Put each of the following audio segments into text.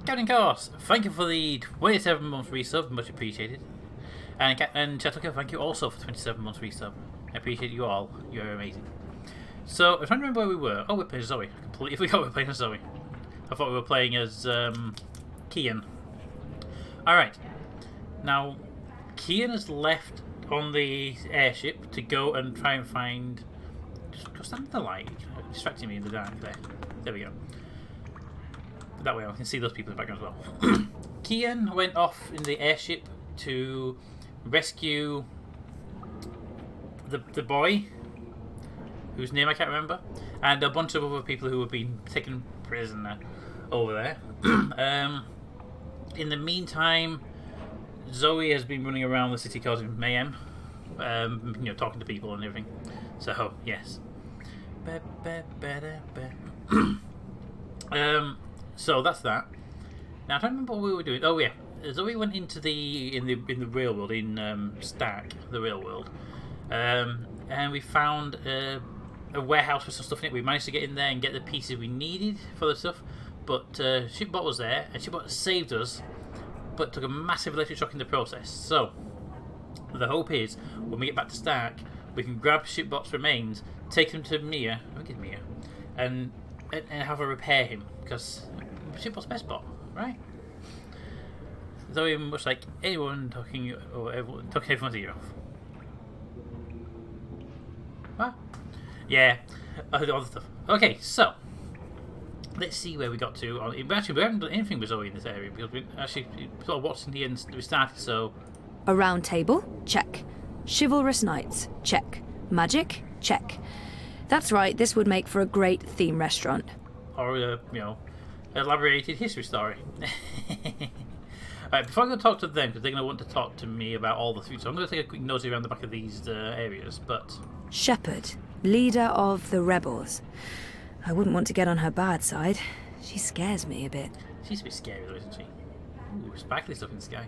Captain Course, thank you for the 27 months resub, much appreciated. And Chatluka, thank you also for 27 months resub. I appreciate you all, you're amazing. So, I'm trying to remember where we were. Oh, we're playing as Zoe. I completely forgot we were playing as Zoe. I thought we were playing as Kian. Alright. Now, Kian has left on the airship to go and try and find... Just go stand in the light. Distracting me in the dark there. There we go. That way I can see those people in the background as well. Kian went off in the airship to rescue the boy, whose name I can't remember, and a bunch of other people who have been taken prisoner over there. In the meantime, Zoe has been running around the city causing mayhem, talking to people and everything. So, yes. So that's that. Now I don't remember what we were doing. Oh yeah, Zoe went into the real world in Stark, the real world, and we found a warehouse with some stuff in it. We managed to get in there and get the pieces we needed for the stuff, but Shipbot was there, and Shipbot saved us, but took a massive electric shock in the process. So the hope is when we get back to Stark, we can grab Shipbot's remains, take them to Mia, and have her repair him, because Shipbot's best bot, right? Zoe, much like anyone talking everyone's ear off. What? Yeah, all the stuff. Okay, so let's see where we got to. Actually, we haven't done anything with Zoe in this area because we actually sort of watched in the end. We started, so. A round table? Check. Chivalrous knights? Check. Magic? Check. That's right, this would make for a great theme restaurant. Or, elaborated history story. Alright, before I go talk to them, because they're going to want to talk to me about all the food, so I'm going to take a quick nosy around the back of these areas, but... Shepherd, leader of the rebels. I wouldn't want to get on her bad side. She scares me a bit. She's a bit scary though, isn't she? Ooh, sparkly stuff in the sky.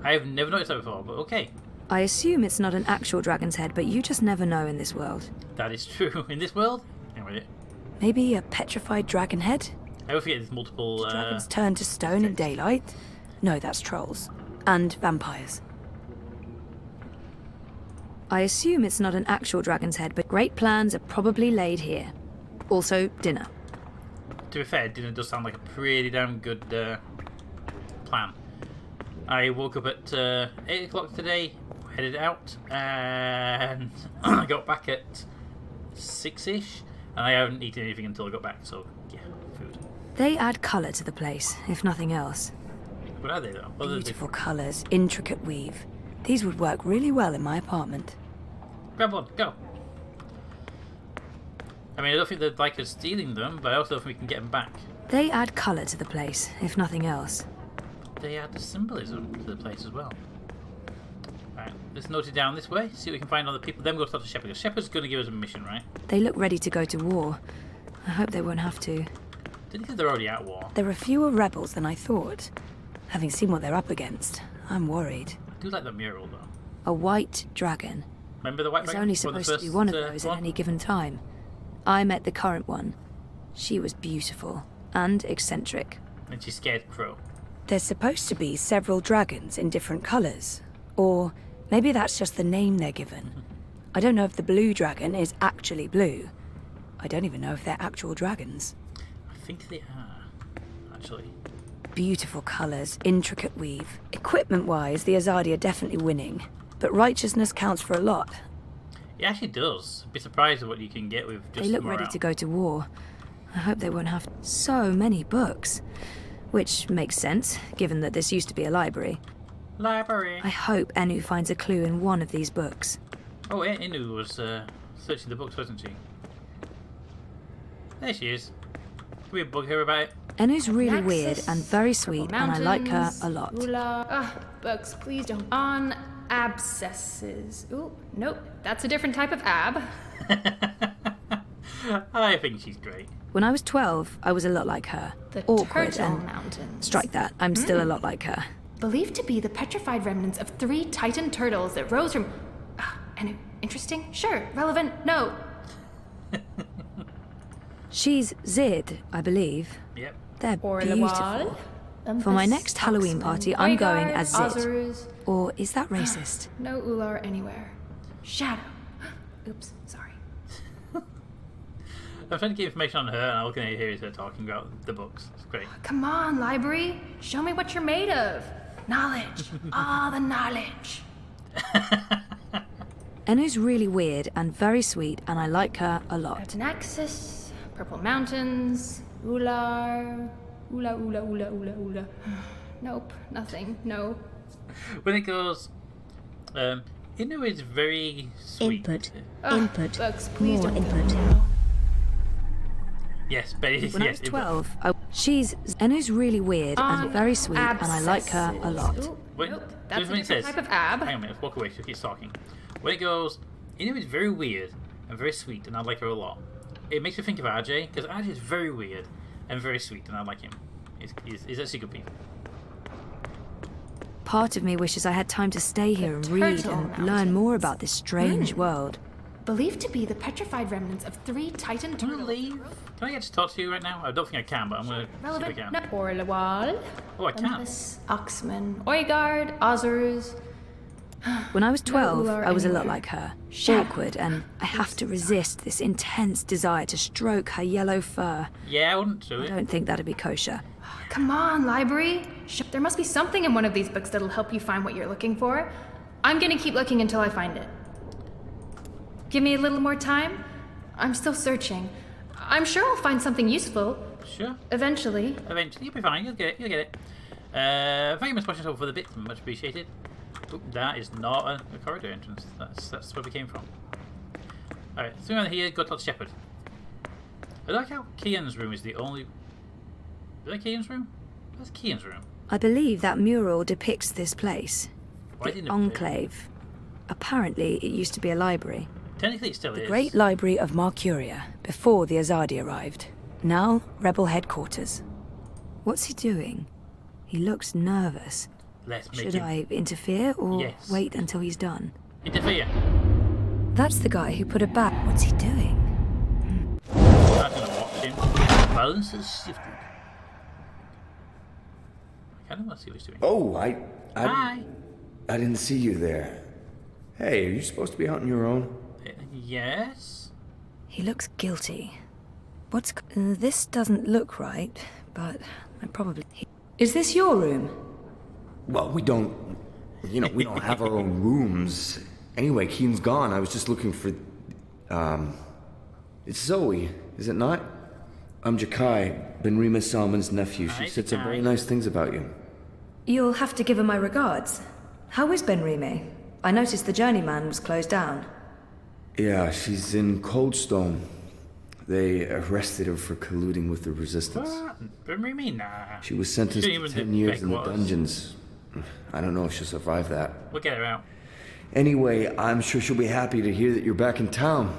I have never noticed that before, but okay. I assume it's not an actual dragon's head, but you just never know in this world. That is true. In this world? Anyway. Maybe a petrified dragon head? I always forget there's multiple... Do dragons turn to stone in daylight? No, that's trolls. And vampires. I assume it's not an actual dragon's head, but great plans are probably laid here. Also, dinner. To be fair, dinner does sound like a pretty damn good plan. I woke up at 8 o'clock today, headed out, and I got back at 6-ish, and I haven't eaten anything until I got back, so yeah, food. They add colour to the place, if nothing else. What are they though? Beautiful colours, intricate weave. These would work really well in my apartment. Grab one, go. I mean, I don't think they'd like us stealing them, but I also don't think we can get them back. They add colour to the place, if nothing else. They add the symbolism to the place as well. Alright, let's note it down this way, see what we can find other people, then we'll go talk to Shepard, because Shepard's going to give us a mission, right? They look ready to go to war. I hope they won't have to. Didn't think they're already at war. There are fewer rebels than I thought. Having seen what they're up against, I'm worried. I do like the mural, though. A white dragon. Remember the white There's dragon? only supposed to be one of those at any given time. I met the current one. She was beautiful and eccentric. And she scared Crow. There's supposed to be several dragons in different colours. Or maybe that's just the name they're given. I don't know if the blue dragon is actually blue. I don't even know if they're actual dragons. I think they are, actually. Beautiful colours, intricate weave. Equipment-wise, the Azadi are definitely winning. But righteousness counts for a lot. It actually does. I'd be surprised at what you can get with just They look morale. ready to go to war. I hope they won't have so many books. Which makes sense, given that this used to be a library. Library. I hope Enu finds a clue in one of these books. Oh, yeah, Inu was searching the books, wasn't she? There she is. Can we bug her about it? Enu's really Axis, weird and very sweet, and I like her a lot. Books, please don't. On abscesses. Ooh, nope, that's a different type of ab. I think she's great. When I was 12, I was a lot like her. The Awkward Turtle and... Mountains. Strike that. I'm still a lot like her. Believed to be the petrified remnants of 3 titan turtles that rose from... and interesting? Sure. Relevant? No. She's Zid, I believe. Yep. They're Or beautiful. For my next Halloween party, I'm going as Zit. Or is that racist? No Ular anywhere. Shadow. Oops, sorry. I'm trying to get information on her, and all I can hear is her talking about the books. It's great. Come on, library. Show me what you're made of. Knowledge. All the knowledge. Enu's really weird and very sweet, and I like her a lot. Nexus. Purple mountains. Ular. Ula. Nope, nothing. No. When it goes, Inu is very sweet. Input. Bugs, please More don't input. do it. Yes, but When I was 12, Enu's really weird and very sweet, and I like her a lot. Ooh, Wait, nope, here's that's a what it different says. type of ab. Hang on a minute, walk away, she keeps talking. When it goes, Inu is very weird and very sweet, and I like her a lot. It makes me think of RJ, because RJ is very weird and very sweet, and I like him. He's actually good people. Part of me wishes I had time to stay here and read Turtle and learn Mountains. more about this strange world. Believed to be the petrified remnants of 3 titan Can I turtles. leave? Can I get to talk to you right now? I don't think I can, but I'm going to see if I Relevant. can. Porlawal. Oh, I can. Olympus, Oxman, Oigard, Ozers. When I was 12, Ular I was a lot anywhere. like her. Shadow. Awkward, and I have to resist this intense desire to stroke her yellow fur. Yeah, I wouldn't do I it. don't think that'd be kosher. Come on, library. There must be something in one of these books that'll help you find what you're looking for. I'm gonna keep looking until I find it. Give me a little more time. I'm still searching. I'm sure I'll find something useful. Sure. Eventually. Eventually, you'll be fine. You'll get it. You'll get it. Thank you, Miss Washington, for the bit. Much appreciated. Oh, that is not a corridor entrance. That's where we came from. Alright, so around here, go talk to Shepherd. I like how Kian's room is the only... Is that Kian's room? That's Kian's room. I believe that mural depicts this place. Why The didn't it- Enclave. Apparently, it used to be a library. Technically, it still The is. Great Library of Marcuria, before the Azadi arrived. Now, Rebel headquarters. What's he doing? He looks nervous. Let's make Should him I interfere or Yes. wait until he's done? interfere. That's the guy who put a bat. What's he doing? I'm gonna watch him. Balance has shifted. I kind of want to see what he's doing. Oh, Hi. I didn't see you there. Hey, are you supposed to be out on your own? Yes. He looks guilty. This doesn't look right, but I probably... Is this your room? Well, we don't have our own rooms. Anyway, Kian's gone. I was just looking for, it's Zoe, is it not? I'm Jakai, Ben Salman's nephew. She Hi, said some very Jakai. nice things about you. You'll have to give her my regards. How is Ben? I noticed the Journeyman was closed down. Yeah, she's in Coldstone. They arrested her for colluding with the resistance. What? Don't you mean nah? She was sentenced Shouldn't to even 10 years think in the was. dungeons. I don't know if she'll survive that. We'll get her out. Anyway, I'm sure she'll be happy to hear that you're back in town.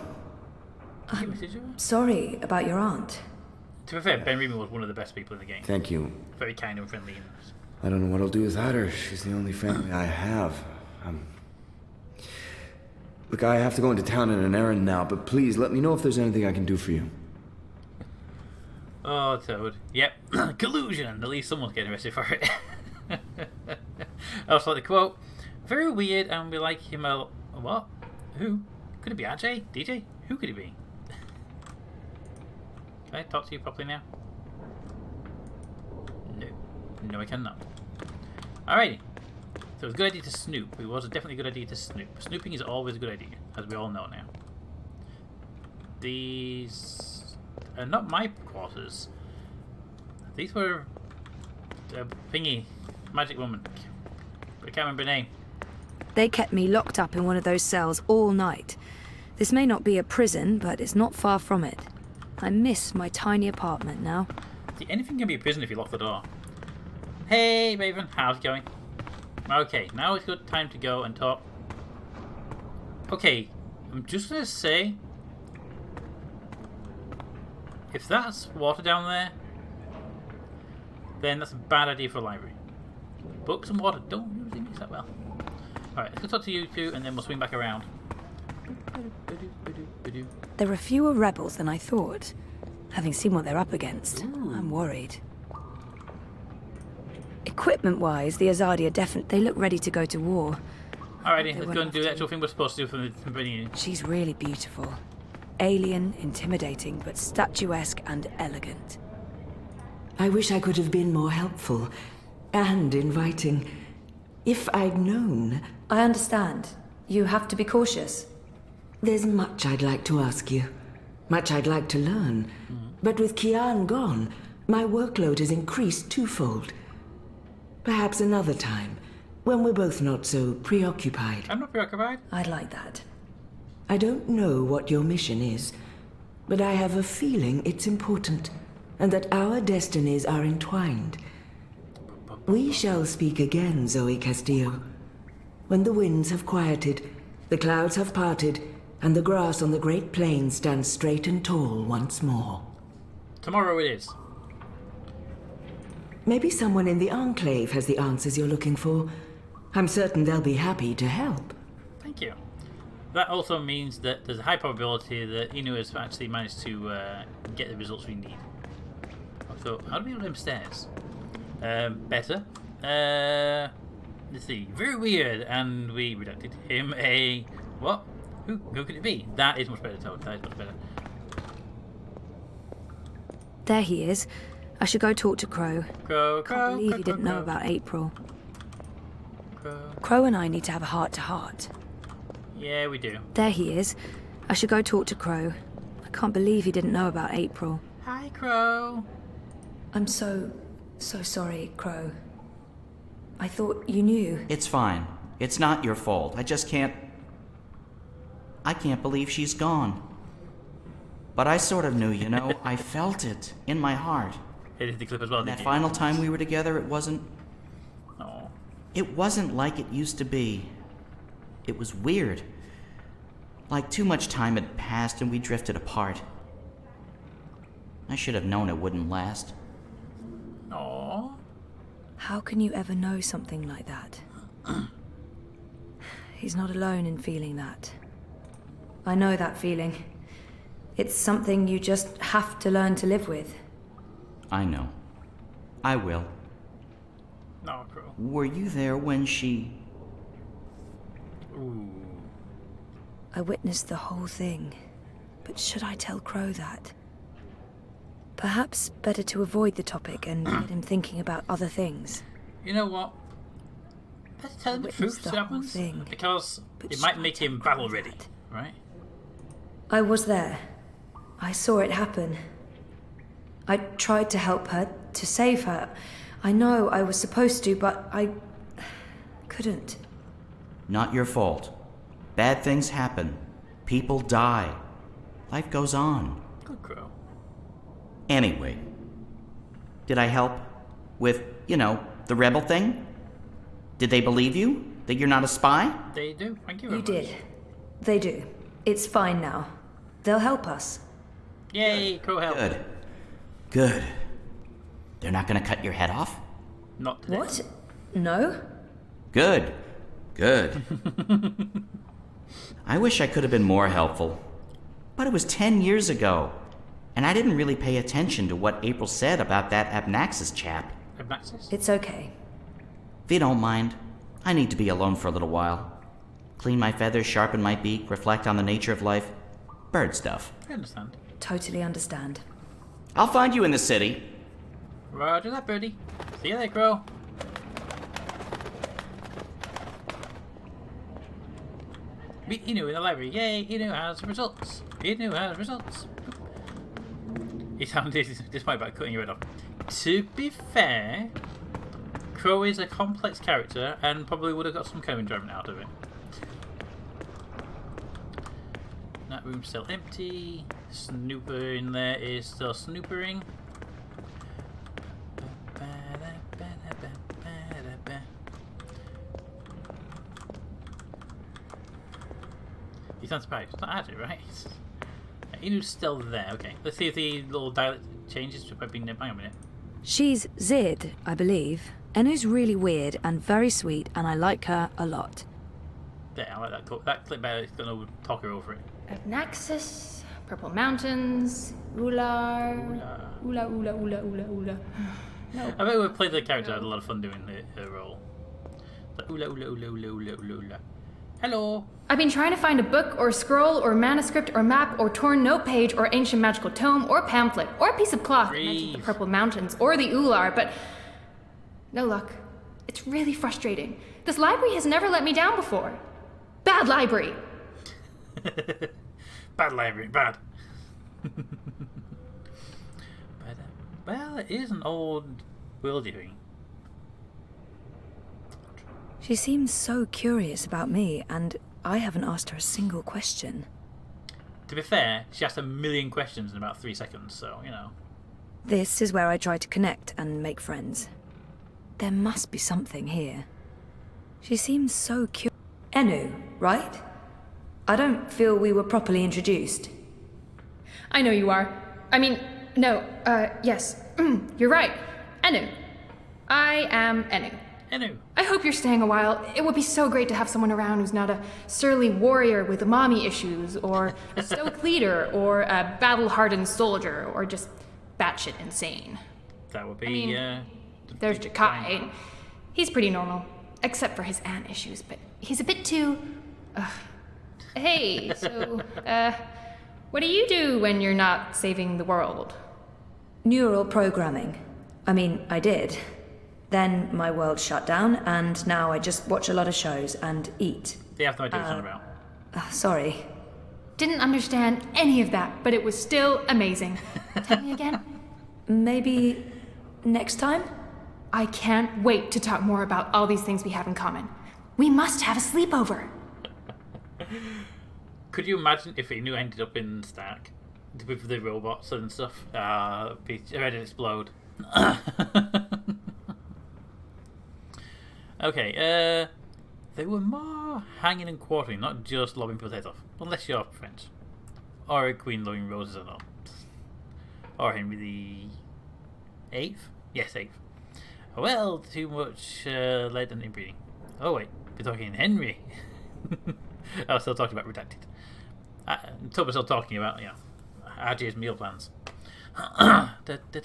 Did you message her? Sorry about your aunt. To be fair, Ben Reman was one of the best people in the game. Thank you. Very kind and friendly. And nice. I don't know what I'll do without her. She's the only family I have. Look, I have to go into town on an errand now, but please let me know if there's anything I can do for you. Oh, Toad. Yep. Collusion. At least someone's getting arrested for it. I also like the quote. Very weird, and we like him a... What? Who? Could it be RJ? DJ? Who could it be? Can I talk to you properly now? No. No, I cannot. Alrighty. So it was a good idea to snoop. It was definitely a good idea to snoop. Snooping is always a good idea, as we all know now. These are not my quarters. These were thingy, magic woman. I can't remember her name. They kept me locked up in one of those cells all night. This may not be a prison, but it's not far from it. I miss my tiny apartment now. See, anything can be a prison if you lock the door. Hey, Raven, how's it going? Okay, now it's good time to go and talk. Okay, I'm just gonna say, if that's water down there, then that's a bad idea for a library. Books and water don't usually mix that well. Alright, let's go talk to you two and then we'll swing back around. There are fewer rebels than I thought. Having seen what they're up against, I'm worried. Equipment-wise, the Arcadia they look ready to go to war. Alrighty, let's go and do the actual thing we're supposed to do from the beginning. She's really beautiful. Alien, intimidating, but statuesque and elegant. I wish I could have been more helpful and inviting. If I'd known. I understand. You have to be cautious. There's much I'd like to ask you. Much I'd like to learn. But with Kian gone, my workload has increased twofold. Perhaps another time, when we're both not so preoccupied. I'm not preoccupied. I'd like that. I don't know what your mission is, but I have a feeling it's important, and that our destinies are entwined. We shall speak again, Zoë Castillo. When the winds have quieted, the clouds have parted, and the grass on the Great Plain stands straight and tall once more. Tomorrow it is. Maybe someone in the Enclave has the answers you're looking for. I'm certain they'll be happy to help. Thank you. That also means that there's a high probability that Inu has actually managed to get the results we need. So, how do we get them stairs? Better. Let's see. Very weird, and we redacted him a... What? Who could it be? That is much better, Toad. That is much better. There he is. I should go talk to Crow. Crow, Can't believe he didn't know about April. Crow and I need to have a heart-to-heart. Yeah, we do. There he is. I should go talk to Crow. I can't believe he didn't know about April. Hi, Crow. I'm so sorry, Crow. I thought you knew. It's fine. It's not your fault. I just can't... I can't believe she's gone. But I sort of knew, you know. I felt it in my heart. It is the clip as well, That final time we were together, it wasn't... Oh. It wasn't like it used to be. It was weird. Like too much time had passed and we drifted apart. I should have known it wouldn't last. Aww. How can you ever know something like that? He's not alone in feeling that. I know that feeling. It's something you just have to learn to live with. I know. I will. No, Crow. Were you there when she... Ooh. I witnessed the whole thing. But should I tell Crow that? Perhaps better to avoid the topic and get him thinking about other things. You know what? Let's tell him the truth, the whole thing. Because But it might should I make tell him Crow battle ready, that? right? I was there. I saw it happen. I tried to help her, to save her. I know I was supposed to, but I couldn't. Not your fault. Bad things happen. People die. Life goes on. Good Crow. Anyway. Did I help? With, you know, the rebel thing? Did they believe you? That you're not a spy? They do. Thank you very You much. did. They do. It's fine now. They'll help us. Yay, Crow help. Good. Good. They're not gonna cut your head off? Not today. What? No? Good. Good. I wish I could have been more helpful. But it was 10 years ago. And I didn't really pay attention to what April said about that Abnaxis chap. Abnaxis? It's okay. If you don't mind, I need to be alone for a little while. Clean my feathers, sharpen my beak, reflect on the nature of life. Bird stuff. I understand. Totally understand. I'll find you in the city. Roger that, birdie. See you there, Crow. Meet Inu in the library. Yay, Inu has results. Inu has results. He sounded disappointed about cutting your head off. To be fair, Crow is a complex character and probably would have got some kind of enjoyment out of it. That room's still empty. Snooper in there is still snoopering. You sound surprised. It's not actually, right? Inu's still there. Okay, let's see if the little dialect changes. Hang on a minute. She's Zid, I believe. Enu's really weird and very sweet, and I like her a lot. There, I like that. That clip better. It's gonna talk her over it. Abnaxis, Purple Mountains, Ular, Ula. I bet we played the character. I had a lot of fun doing her role. Like, oola, oola, oola, oola, oola, oola, oola. Hello. I've been trying to find a book or scroll or manuscript or map or torn note page or ancient magical tome or pamphlet or a piece of cloth that mentions the Purple Mountains or the Ular, but no luck. It's really frustrating. This library has never let me down before. Bad library. Bad library, bad. But, well, it is an old world thing. She seems so curious about me, and I haven't asked her a single question. To be fair, she asked a million questions in about 3 seconds, so, you know. This is where I try to connect and make friends. There must be something here. She seems so curious. Enu, right? I don't feel we were properly introduced. I know you are. I mean, no, yes. You're right. Enu. I am Enu. Enu. I hope you're staying a while. It would be so great to have someone around who's not a surly warrior with mommy issues, or a stoic leader, or a battle-hardened soldier, or just batshit insane. That would be, I mean, there's Jakai. He's pretty normal, except for his aunt issues, but he's a bit too... Hey, so, what do you do when you're not saving the world? Neural programming. I mean, I did. Then my world shut down, and now I just watch a lot of shows and eat. They have no idea what it's on about. Sorry. Didn't understand any of that, but it was still amazing. Tell me again? Maybe next time? I can't wait to talk more about all these things we have in common. We must have a sleepover. Could you imagine if Inu ended up in Stark with the robots and stuff? Be ready to explode. Okay, they were more hanging and quartering, not just lobbing people's heads off. Unless you're French. Or a queen loving roses or not. Or Henry the 8th? Yes, 8th. Well, too much lead and inbreeding. Oh wait, we're talking Henry. I was still talking about Redacted. Toba's still talking about, you know, RJ's meal plans. Alrighty,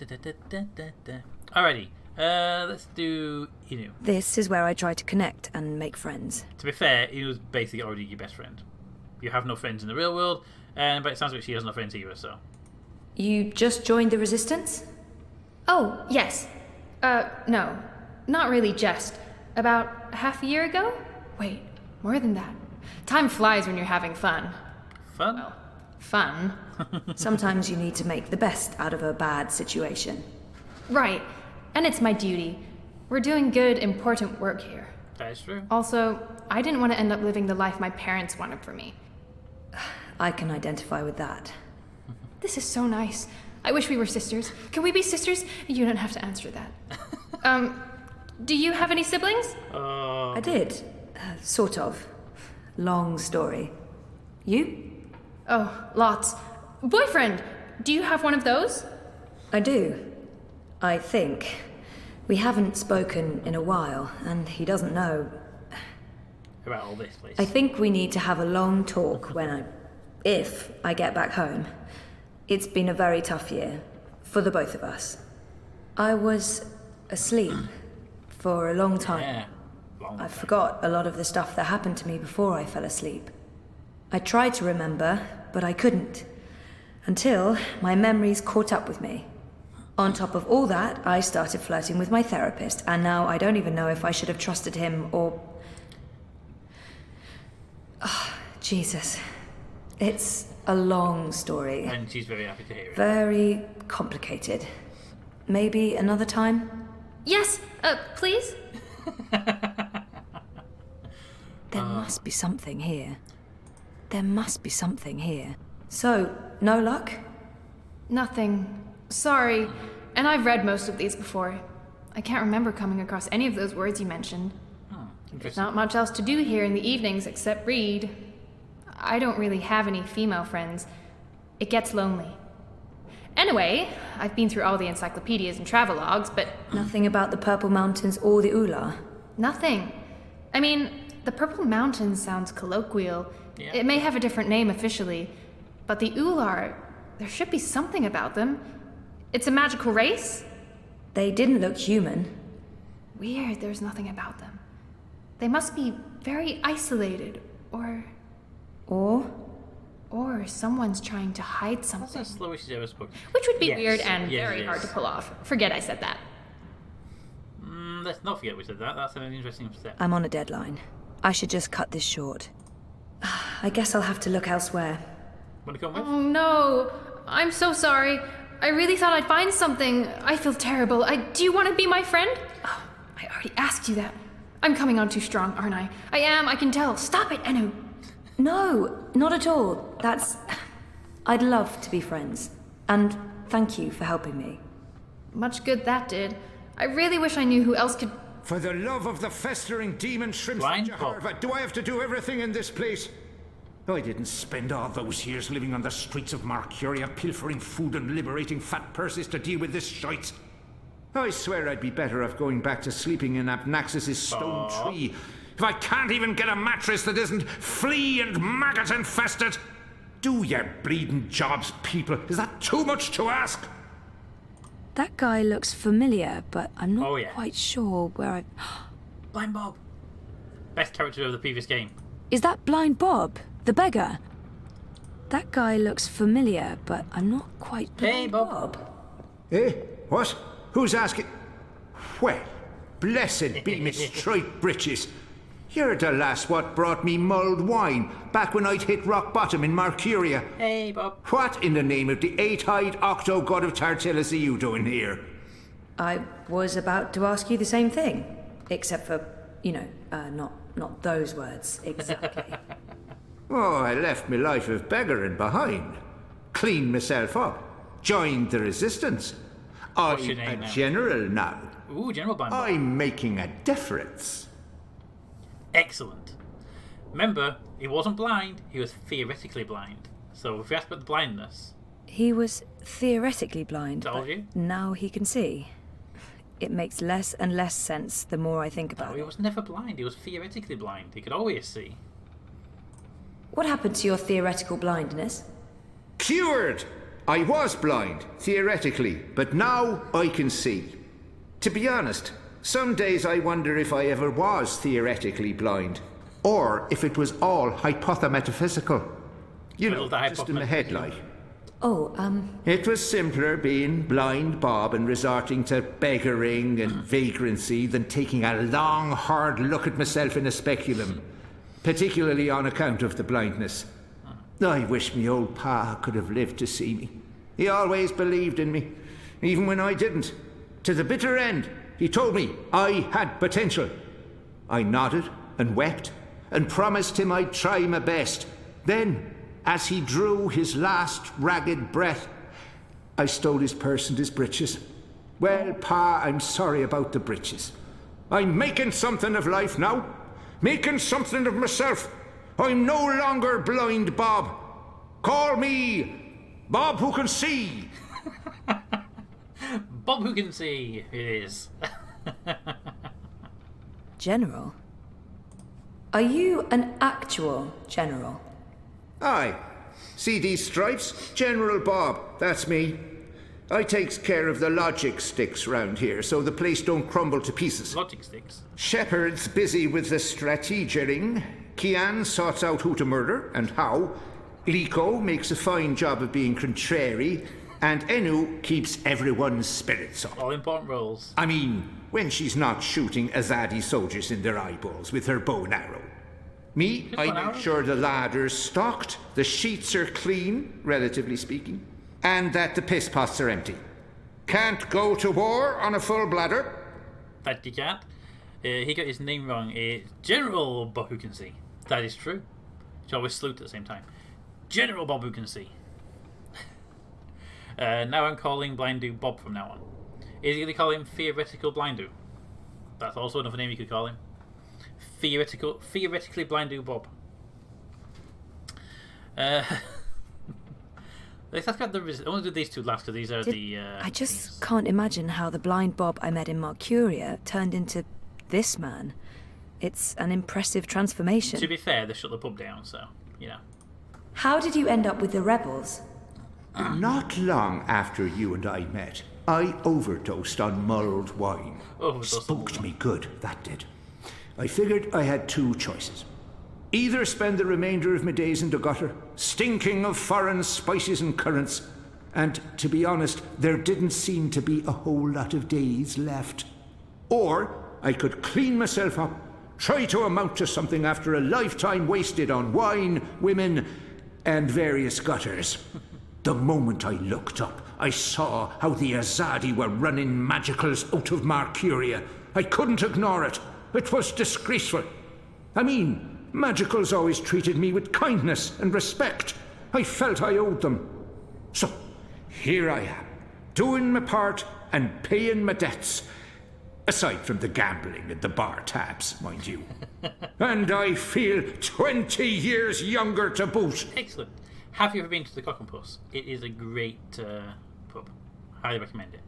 let's do Inu. This is where I try to connect and make friends. To be fair, Inu's basically already your best friend. You have no friends in the real world, but it sounds like she has no friends either, so... You just joined the Resistance? Oh, yes. No. Not really just. About half a year ago? Wait, more than that. Time flies when you're having fun. Fun? Well, fun. Sometimes you need to make the best out of a bad situation. Right. And it's my duty. We're doing good, important work here. That is true. Also, I didn't want to end up living the life my parents wanted for me. I can identify with that. This is so nice. I wish we were sisters. Can we be sisters? You don't have to answer that. Do you have any siblings? I did. Sort of. Long story. You? Oh, lots. Boyfriend! Do you have one of those? I do. I think. We haven't spoken in a while, and he doesn't know. About all this, please. I think we need to have a long talk if I get back home. It's been a very tough year, for the both of us. I was asleep for a long time. Yeah. Long I time. forgot a lot of the stuff that happened to me before I fell asleep. I tried to remember, but I couldn't. Until my memories caught up with me. On top of all that, I started flirting with my therapist, and now I don't even know if I should have trusted him or... Oh, Jesus. It's a long story. And she's very happy to hear it. Very complicated. Maybe another time? Yes, please? There must be something here. There must be something here. So, no luck? Nothing. Sorry. And I've read most of these before. I can't remember coming across any of those words you mentioned. There's Interesting. not much else to do here in the evenings except read. I don't really have any female friends. It gets lonely. Anyway, I've been through all the encyclopedias and travelogues, but Nothing about the Purple Mountains or the Ular? nothing. I mean, the Purple Mountains sounds colloquial. Yeah. It may have a different name officially, but the Ular, there should be something about them. It's a magical race? They didn't look human. Weird, there's nothing about them. They must be very isolated, or someone's trying to hide That's something. the slowest she's ever spoken. Which would be Yes. weird and Yes, very it hard is. to pull off. Forget I said that. Let's not forget we said that. That's an interesting step. I'm on a deadline. I should just cut this short. I guess I'll have to look elsewhere. Want to come with? Oh no, I'm so sorry. I really thought I'd find something. I feel terrible. Do you want to be my friend? Oh, I already asked you that. I'm coming on too strong, aren't I? I am, I can tell. Stop it, Enu. No, not at all. I'd love to be friends. And thank you for helping me. Much good that did. I really wish I knew who else could. For the love of the festering demon shrimps Blind from Bob. Jehovah, do I have to do everything in this place? I didn't spend all those years living on the streets of Marcuria, pilfering food and liberating fat purses to deal with this shite. I swear I'd be better off going back to sleeping in Abnaxis' stone tree if I can't even get a mattress that isn't flea and maggot infested. Do your bleeding jobs, people. Is that too much to ask? That guy looks familiar, but I'm not Oh, yeah. quite sure where I... Blind Bob. Best character of the previous game. Is that Blind Bob, the beggar? That guy looks familiar, but I'm not quite... Hey, Blind Bob. Eh? What? Who's asking? Well, blessed be my striped breeches. You're the lass what brought me mulled wine back when I'd hit rock bottom in Marcuria. Hey, Bob. What in the name of the eight-eyed octo-god of Tartellus are you doing here? I was about to ask you the same thing, except for, not those words exactly. Oh, I left my life of beggaring behind. Cleaned myself up. Joined the resistance. What's your I'm name a now? general now. Ooh, General Blind Bob. I'm making a difference. Excellent. Remember, he wasn't blind, he was theoretically blind. So if you ask about the blindness, He was theoretically blind, Told but you. now he can see. It makes less and less sense the more I think no, about he it. was never blind, he was theoretically blind. He could always see. What happened to your theoretical blindness? Cured! I was blind, theoretically, but now I can see. To be honest, some days I wonder if I ever was theoretically blind, or if it was all hypothemetaphysical. You know, Little the just in the head like. Oh, It was simpler being blind Bob and resorting to beggaring and vagrancy than taking a long, hard look at myself in a speculum, particularly on account of the blindness. I wish me old pa could have lived to see me. He always believed in me, even when I didn't. To the bitter end, he told me I had potential. I nodded and wept and promised him I'd try my best. Then, as he drew his last ragged breath, I stole his purse and his breeches. Well, Pa, I'm sorry about the breeches. I'm making something of life now. Making something of myself. I'm no longer blind Bob. Call me Bob who can see. Bob who can see, it is. General? Are you an actual general? Aye. See these stripes? General Bob, that's me. I takes care of the logic sticks round here so the place don't crumble to pieces. Logic sticks. Shepard's busy with the strategering. Kian sorts out who to murder and how. Liko makes a fine job of being contrary. And Enu keeps everyone's spirits up. All important roles. I mean, when she's not shooting Azadi soldiers in their eyeballs with her bow and arrow. Me, Just I one make arrow? sure the ladder's stocked, the sheets are clean, relatively speaking, and that the piss pots are empty. Can't go to war on a full bladder. That you can't. He got his name wrong. It's General Bob who can see. That is true. Should always salute at the same time. General Bob who can see. Now I'm calling Blindu Bob from now on. Is he going to call him Theoretical Blindu? That's also another name you could call him. Theoretically Blindu Bob. Let's ask about the. I want to do these two last because these are the. I just can't imagine how the blind Bob I met in Marcuria turned into this man. It's an impressive transformation. To be fair, they shut the pub down, so you know. How did you end up with the rebels? Not long after you and I met, I overdosed on mulled wine. Overdose on Spooked mulled me good, that did. I figured I had two choices. Either spend the remainder of my days in the gutter, stinking of foreign spices and currants, and, to be honest, there didn't seem to be a whole lot of days left. Or I could clean myself up, try to amount to something after a lifetime wasted on wine, women, and various gutters. The moment I looked up, I saw how the Azadi were running magicals out of Marcuria. I couldn't ignore it. It was disgraceful. I mean, magicals always treated me with kindness and respect. I felt I owed them. So, here I am, doing my part and paying my debts. Aside from the gambling and the bar tabs, mind you. And I feel 20 years younger to boot. Excellent. Have you ever been to the Cock and Puss? It is a great pub. Highly recommend it.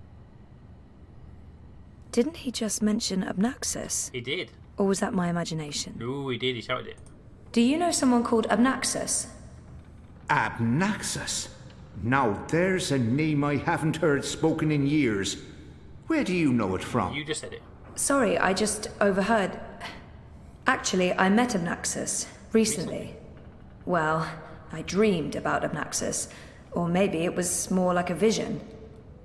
Didn't he just mention Abnaxus? He did. Or was that my imagination? No, he did. He shouted it. Do you know someone called Abnaxus? Abnaxus? Now there's a name I haven't heard spoken in years. Where do you know it from? You just said it. Sorry, I just overheard. Actually, I met Abnaxus recently. Well, I dreamed about Abnaxus. Or maybe it was more like a vision.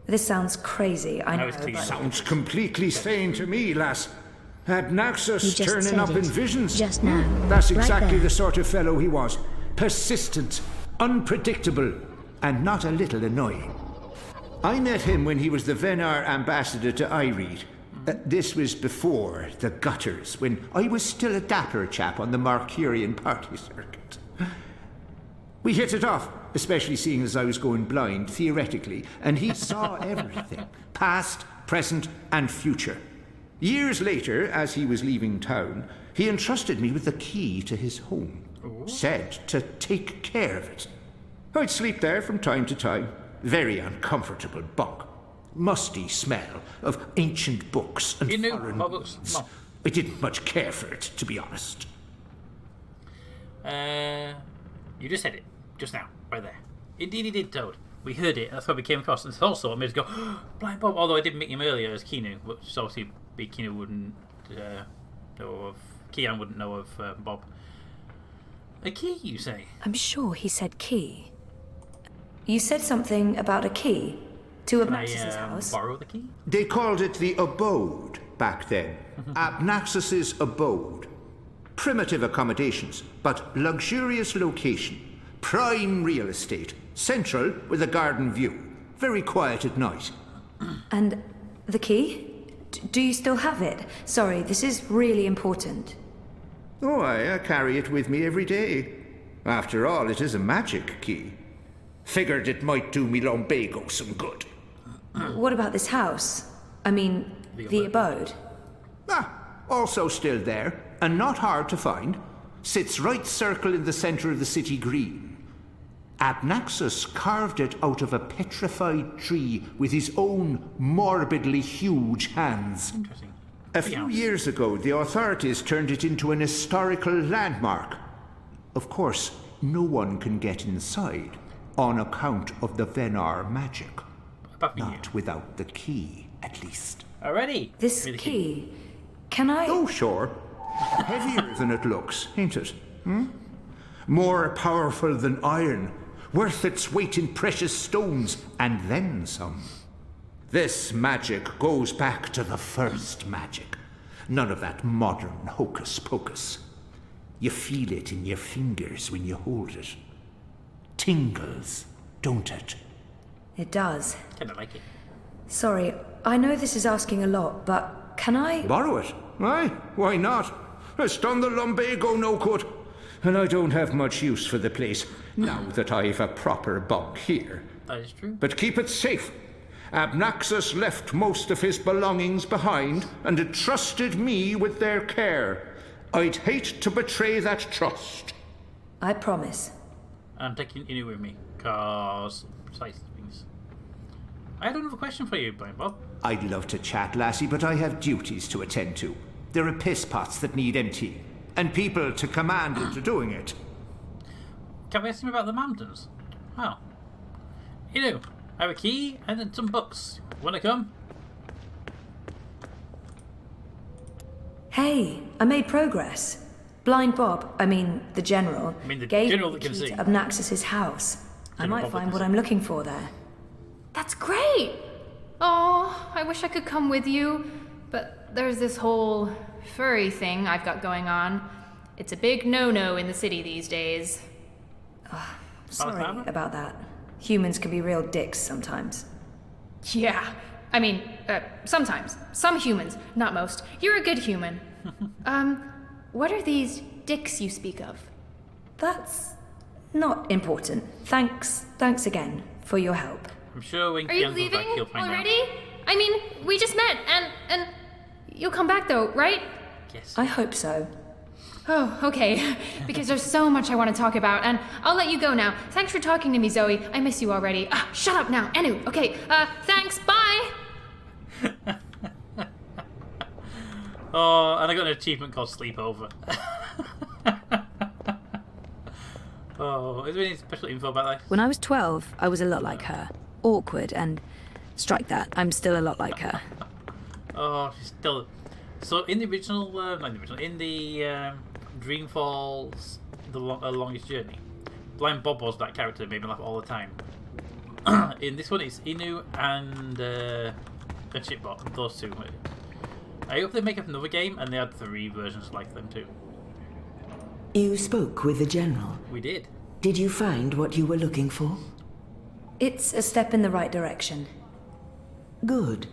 This sounds crazy, I know, but... Sounds completely sane to me, lass. Abnaxus You just turning said up in it. visions. Just now. That's Right exactly there. the sort of fellow he was. Persistent, unpredictable, and not a little annoying. I met him when he was the Venar ambassador to Ireed. This was before the gutters, when I was still a dapper chap on the Marcurian party circuit. We hit it off, especially seeing as I was going blind, theoretically, and he saw everything, past, present, and future. Years later, as he was leaving town, he entrusted me with the key to his home. Said to take care of it. I'd sleep there from time to time. Very uncomfortable bunk. Musty smell of ancient books and You knew foreign what books? weeds. No. I didn't much care for it, to be honest. You just said it. Just now. Right there. Indeed he did, Toad. We heard it. That's why we came across. And also, it made us go, Blind Bob. Although I did meet him earlier as Keanu. Which obviously Keanu wouldn't know of. Kian wouldn't know of Bob. A key, you say? I'm sure he said key. You said something about a key to Can Abnaxus's I house. borrow the key? They called it the abode back then. Abnaxus's abode. Primitive accommodations, but luxurious location. Prime real estate. Central with a garden view. Very quiet at night. And the key? Do you still have it? Sorry, this is really important. Oh, I carry it with me every day. After all, it is a magic key. Figured it might do me lumbago some good. What about this house? I mean, the abode. Also still there, and not hard to find. Sits right circle in the center of the city green. Abnaxus carved it out of a petrified tree with his own morbidly huge hands. Interesting. A few years ago, the authorities turned it into an historical landmark. Of course, no one can get inside, on account of the Venar magic. Apart from you. Not without the key, at least. Already. This Really key. Can I... Oh, sure. Heavier than it looks, ain't it? More powerful than iron. Worth its weight in precious stones, and then some. This magic goes back to the first magic. None of that modern hocus pocus. You feel it in your fingers when you hold it. Tingles, don't it? It does. Kinda like it. Sorry, I know this is asking a lot, but can I... Borrow it? Aye, why not? It's done the lumbago no good. And I don't have much use for the place, now that I've a proper bunk here. That is true. But keep it safe. Abnaxus left most of his belongings behind and entrusted me with their care. I'd hate to betray that trust. I promise. I'm taking you with me, cause precise things. I had another question for you, Blind Bob. I'd love to chat, lassie, but I have duties to attend to. There are piss pots that need emptying, and people to command into doing it. Can we ask him about the mountains? Well, you know, I have a key and then some books. Wanna come? Hey, I made progress. Blind Bob, the general, the gave general me that the can key see. to Obnaxis's house. I General might Bob that find can what see. I'm looking for there. That's great! Oh, I wish I could come with you, but there's this whole furry thing I've got going on. It's a big no-no in the city these days. Sorry Alabama? about that. Humans can be real dicks sometimes. Yeah, sometimes. Some humans, not most. You're a good human. What are these dicks you speak of? That's not important. Thanks again for your help. I'm sure when Are you Kian comes back, leaving he'll find already? We just met, and you'll come back though, right? out. Yes. I hope so. Oh, okay. Because there's so much I want to talk about, and I'll let you go now. Thanks for talking to me, Zoe. I miss you already. Shut up now. Anu, okay. Thanks. Bye. Oh, and I got an achievement called Sleepover. Oh, is there any special info about that? When I was 12, I was a lot like her. Awkward and... strike that, I'm still a lot like her. Oh, she's still... So in the original, in the Dreamfalls, the Longest Journey, Blind Bob was that character that made me laugh all the time. In this one, it's Inu and Chipbot, those two. I hope they make up another game, and they had 3 versions like them too. You spoke with the general. We did. Did you find what you were looking for? It's a step in the right direction. Good.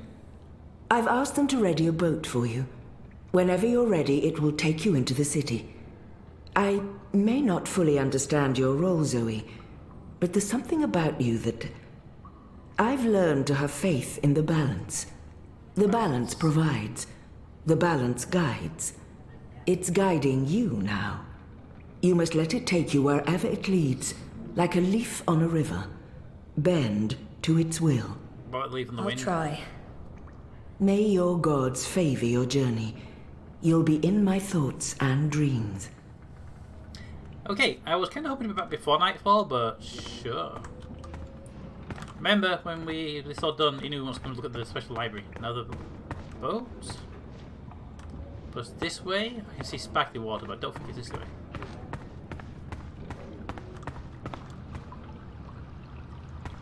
I've asked them to ready a boat for you. Whenever you're ready, it will take you into the city. I may not fully understand your role, Zoe, but there's something about you that... I've learned to have faith in the balance. The balance provides. The balance guides. It's guiding you now. You must let it take you wherever it leads, like a leaf on a river. Bend to its will. About leaving the I'll wind. try. May your gods favor your journey. You'll be in my thoughts and dreams. Okay, I was kind of hoping to be back before nightfall, but sure. Remember when this all done, Inu wants to come look at the special library. Now the boat was this way. I can see sparkly water, but I don't think it's this way.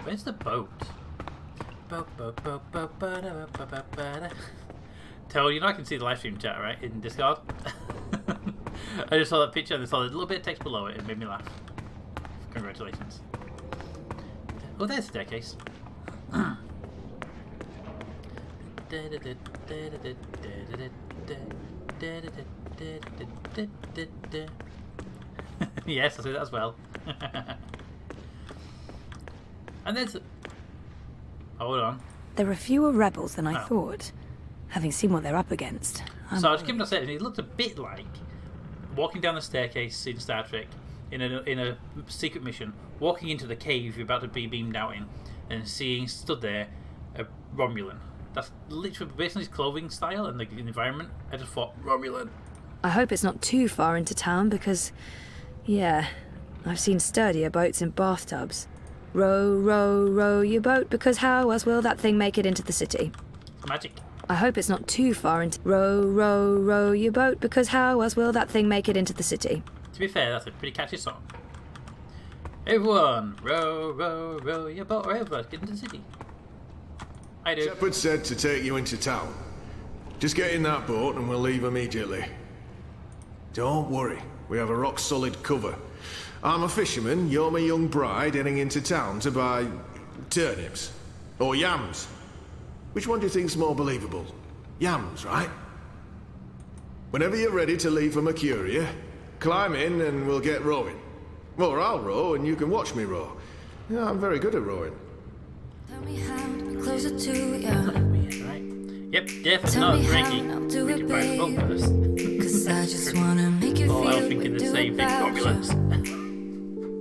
Where's the boat? Tell you know I can see the live stream chat, right? In Discord. I just saw that picture and I saw a little bit of text below it. It made me laugh. Congratulations. Oh, there's the staircase. Yes, I see that as well. And there's... Hold on. There are fewer rebels than I Oh. thought. Having seen what they're up against. So I just came to say, and it looked a bit like walking down the staircase in Star Trek in a secret mission, walking into the cave you're about to be beamed out in, and seeing stood there a Romulan. That's literally based on his clothing style and the environment. I just thought Romulan. I hope it's not too far into town because, yeah, I've seen sturdier boats in bathtubs. Row, row, row your boat because how else will that thing make it into the city? It's magic. I hope it's not too far into... Row, row, row your boat because how else will that thing make it into the city? To be fair, that's a pretty catchy song. Everyone, row, row, row your boat, or everyone, get into the city. I do. Shepard said to take you into town. Just get in that boat and we'll leave immediately. Don't worry, we have a rock-solid cover. I'm a fisherman, you're my young bride heading into town to buy... turnips. Or yams. Which one do you think's more believable? Yams, right? Whenever you're ready to leave for Mercuria, climb in and we'll get rowing. Or I'll row and you can watch me row. Yeah, I'm very good at rowing. Tell me how to be closer to you. Right. Yep, definitely not drinking. We can buy the boat first. 'Cause I just wanna make you Oh, I was feel thinking we the do same thing, about you. Romulans.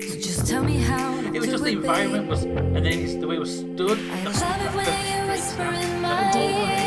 So just tell me how to It was do just the it, environment babe. was, and then it's the way it was stood. I love it when you whisper in my That was ear.